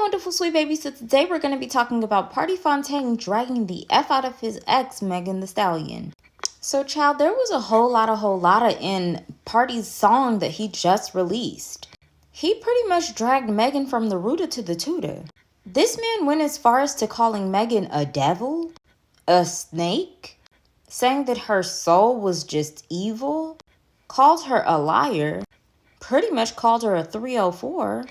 wonderful sweet babies. So today we're going to be talking about Pardison Fontaine dragging the F out of his ex, Megan Thee Stallion. So child, there was a whole lot in Party's song that he just released. He pretty much dragged Megan from the rooter to the tutor. This man went as far as to calling Megan a devil, a snake, saying that her soul was just evil, called her a liar, pretty much called her a 304,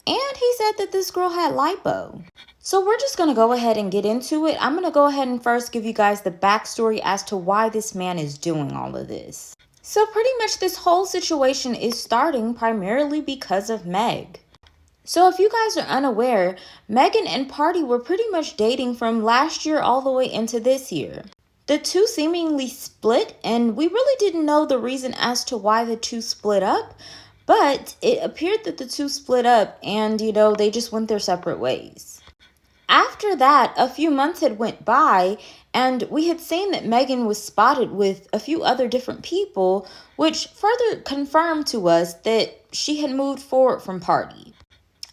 and he said that this girl had lipo. So we're just going to go ahead and get into it. I'm going to go ahead and first give you guys the backstory as to why this man is doing all of this. So pretty much this whole situation is starting primarily because of Meg. So if you guys are unaware, Megan and Party were pretty much dating from last year all the way into this year. The two seemingly split, and we really didn't know the reason as to why the two split up, but it appeared that the two split up and, they just went their separate ways. After that, a few months had went by, and we had seen that Megan was spotted with a few other different people, which further confirmed to us that she had moved forward from Party.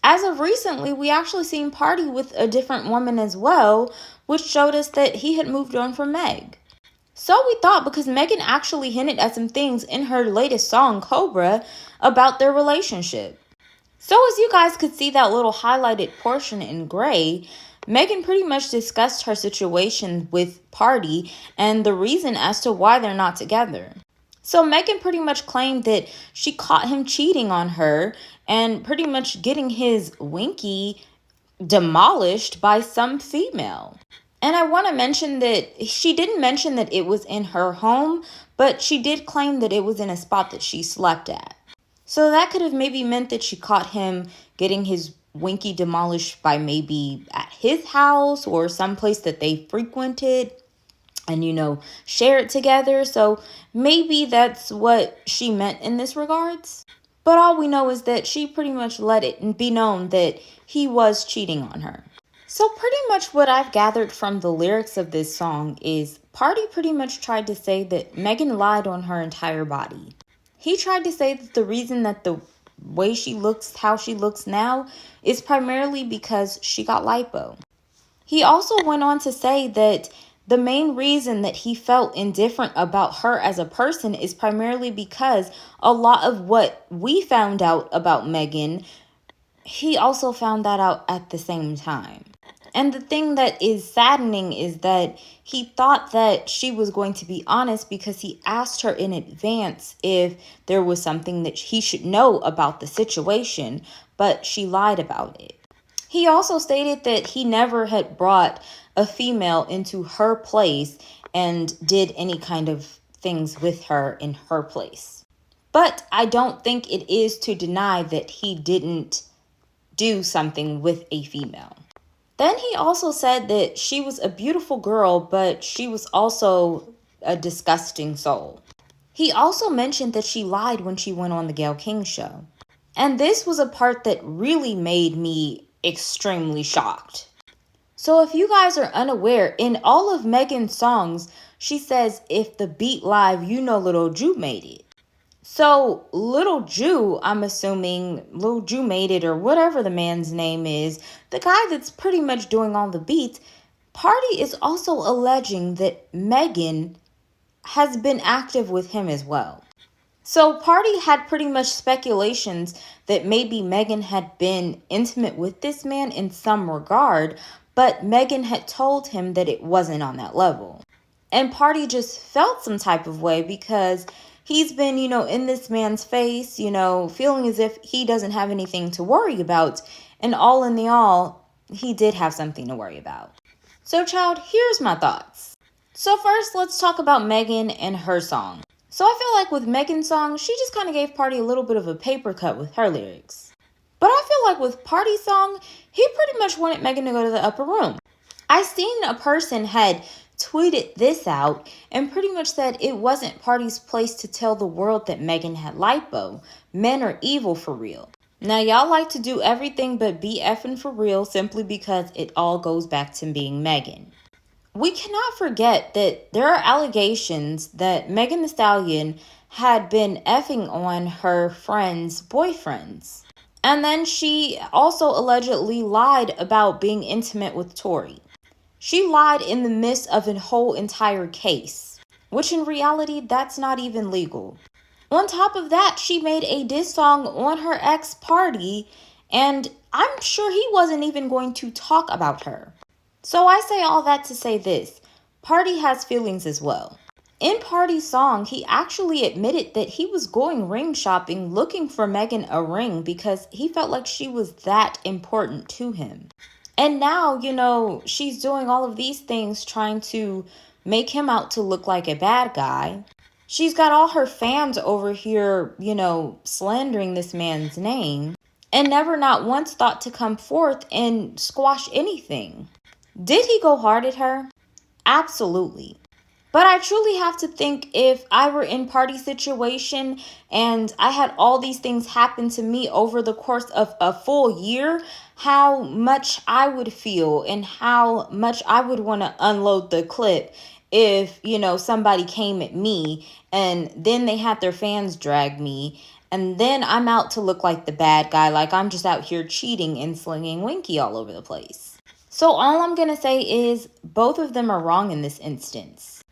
As of recently, we actually seen Party with a different woman as well, which showed us that he had moved on from Meg. So we thought, because Megan actually hinted at some things in her latest song, Cobra, about their relationship. So as you guys could see that little highlighted portion in gray, Megan pretty much discussed her situation with Party and the reason as to why they're not together. So Megan pretty much claimed that she caught him cheating on her and pretty much getting his winky demolished by some female. And I want to mention that she didn't mention that it was in her home, but she did claim that it was in a spot that she slept at. So that could have maybe meant that she caught him getting his winky demolished by maybe at his house or someplace that they frequented and, shared together. So maybe that's what she meant in this regards. But all we know is that she pretty much let it be known that he was cheating on her. So pretty much what I've gathered from the lyrics of this song is Party pretty much tried to say that Megan lied on her entire body. He tried to say that the reason that the way she looks, how she looks now, is primarily because she got lipo. He also went on to say that the main reason that he felt indifferent about her as a person is primarily because a lot of what we found out about Megan, he also found that out at the same time. And the thing that is saddening is that he thought that she was going to be honest because he asked her in advance if there was something that he should know about the situation, but she lied about it. He also stated that he never had brought a female into her place and did any kind of things with her in her place. But I don't think it is to deny that he didn't do something with a female. Then he also said that she was a beautiful girl, but she was also a disgusting soul. He also mentioned that she lied when she went on the Gayle King show. And this was a part that really made me extremely shocked. So if you guys are unaware, in all of Megan's songs, she says, if the beat live, Little Jew made it. So Little Jew, I'm assuming Little Jew made it, or whatever the man's name is, the guy that's pretty much doing all the beats. Party is also alleging that Megan has been active with him as well. So Party had pretty much speculations that maybe Megan had been intimate with this man in some regard, but Megan had told him that it wasn't on that level. And Party just felt some type of way because he's been, in this man's face, feeling as if he doesn't have anything to worry about. And all in the all, he did have something to worry about. So, child, here's my thoughts. So first, let's talk about Megan and her song. So I feel like with Megan's song, she just kind of gave Party a little bit of a paper cut with her lyrics. But I feel like with Party's song, he pretty much wanted Megan to go to the upper room. I seen a person had tweeted this out and pretty much said it wasn't Party's place to tell the world that Megan had lipo. Men are evil for real. Now, y'all like to do everything but be effing for real simply because it all goes back to being Megan. We cannot forget that there are allegations that Megan Thee Stallion had been effing on her friends' boyfriends. And then she also allegedly lied about being intimate with Tory. She lied in the midst of a whole entire case, which in reality, that's not even legal. On top of that, she made a diss song on her ex Party, and I'm sure he wasn't even going to talk about her. So I say all that to say this. Party has feelings as well. In Party's song, he actually admitted that he was going ring shopping looking for Megan a ring because he felt like she was that important to him. And now, she's doing all of these things trying to make him out to look like a bad guy. She's got all her fans over here, slandering this man's name and never not once thought to come forth and squash anything. Did he go hard at her? Absolutely. But I truly have to think if I were in Party's situation and I had all these things happen to me over the course of a full year, how much I would feel and how much I would want to unload the clip if, somebody came at me and then they had their fans drag me and then I'm out to look like the bad guy, like I'm just out here cheating and slinging Winky all over the place. So all I'm going to say is both of them are wrong in this instance.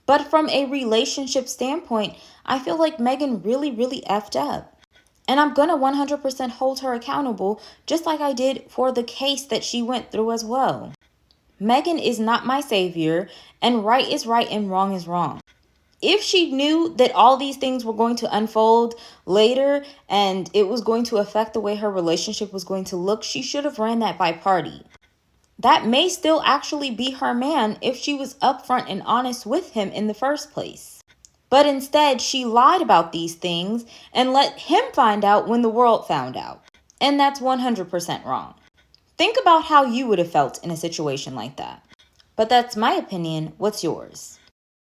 But from a relationship standpoint, I feel like Megan really, really effed up. And I'm going to 100% hold her accountable, just like I did for the case that she went through as well. Megan is not my savior, and right is right and wrong is wrong. If she knew that all these things were going to unfold later and it was going to affect the way her relationship was going to look, she should have ran that by Party. That may still actually be her man if she was upfront and honest with him in the first place. But instead, she lied about these things and let him find out when the world found out. And that's 100% wrong. Think about how you would have felt in a situation like that. But that's my opinion. What's yours?